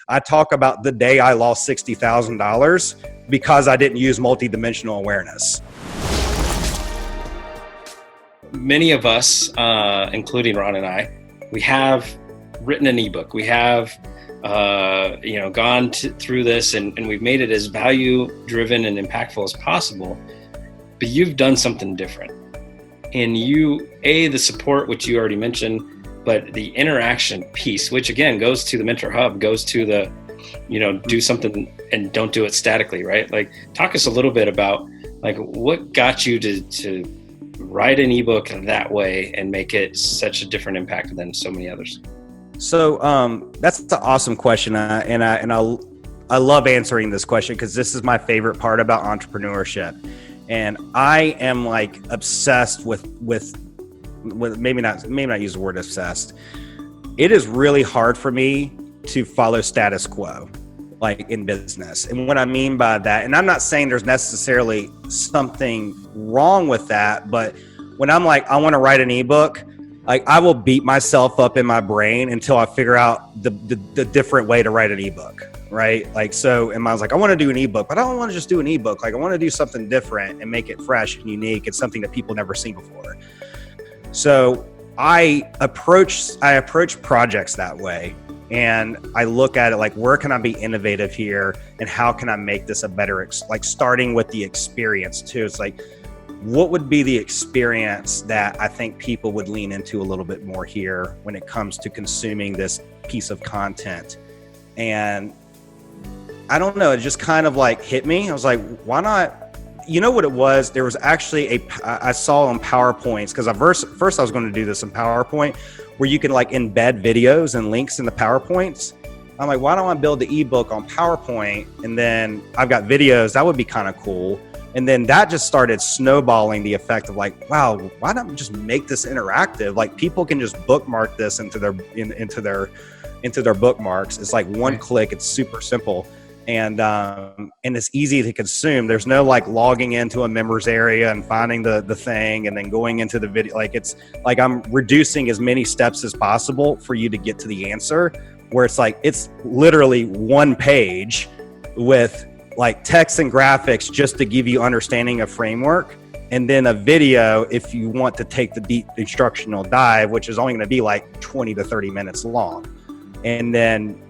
I talk about the day I lost $60,000 because I didn't use multidimensional awareness. Many of us, including Ron and I, we have written an ebook. We have, gone through this and we've made it as value-driven and impactful as possible. But you've done something different. And the support, which you already mentioned, but the interaction piece, which again goes to the Mentor Hub, goes to the, do something and don't do it statically, right? Like, talk us a little bit about like what got you to write an ebook that way and make it such a different impact than so many others. So that's an awesome question, and I love answering this question because this is my favorite part about entrepreneurship, and I am like obsessed with maybe not use the word obsessed. It is really hard for me to follow status quo, like in business. And what I mean by that, and I'm not saying there's necessarily something wrong with that, but when I'm like, I want to write an ebook, like I will beat myself up in my brain until I figure out the different way to write an ebook, right? Like, so, and I was like, I want to do an ebook, but I don't want to just do an ebook. Like, I want to do something different and make it fresh and unique. It's something that people never seen before. So I approach projects that way. And I look at it like, where can I be innovative here? And how can I make this a better, like starting with the experience too. It's like, what would be the experience that I think people would lean into a little bit more here when it comes to consuming this piece of content? And I don't know, it just kind of like hit me. I was like, why not? You know what it was? There was actually I saw on PowerPoints, because first I was going to do this in PowerPoint, where you can like embed videos and links in the PowerPoints. I'm like, why don't I build the ebook on PowerPoint and then I've got videos? That would be kind of cool. And then that just started snowballing the effect of like, wow, why don't we just make this interactive? Like, people can just bookmark this into their bookmarks. It's like one click. It's super simple. And it's easy to consume. There's no like logging into a members area and finding the thing and then going into the video. Like, it's like I'm reducing as many steps as possible for you to get to the answer, where it's like, it's literally one page with like text and graphics just to give you understanding of framework. And then a video if you want to take the deep instructional dive, which is only going to be like 20 to 30 minutes long. And then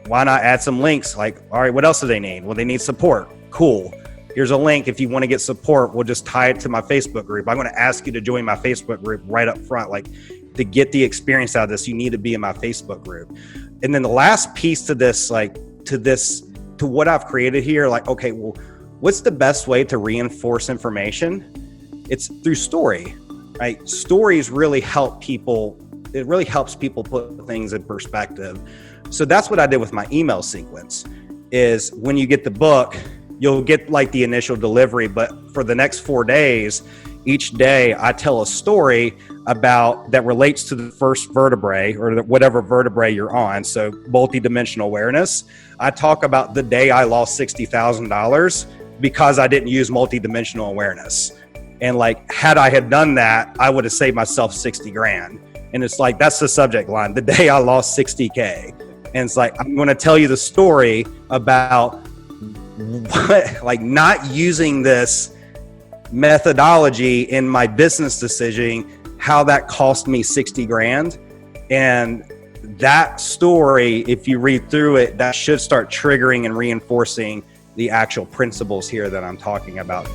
why not add some links? Like, all right, what else do they need? Well, they need support. Cool. Here's a link. If you want to get support, we'll just tie it to my Facebook group. I'm going to ask you to join my Facebook group right up front. Like, to get the experience out of this, you need to be in my Facebook group. And then the last piece to this, to what I've created here, like, okay, well, what's the best way to reinforce information? It's through story, right? Stories really help people. It really helps people put things in perspective. So that's what I did with my email sequence. Is when you get the book, you'll get like the initial delivery, but for the next 4 days, each day I tell a story about that relates to the first vertebrae or whatever vertebrae you're on. So multidimensional awareness. I talk about the day I lost $60,000 because I didn't use multidimensional awareness. And like, had I had done that, I would have saved myself 60 grand. And it's like, that's the subject line, the day I lost 60K. And it's like, I'm going to tell you the story about what, like, not using this methodology in my business decision, how that cost me 60 grand. And that story, if you read through it, that should start triggering and reinforcing the actual principles here that I'm talking about.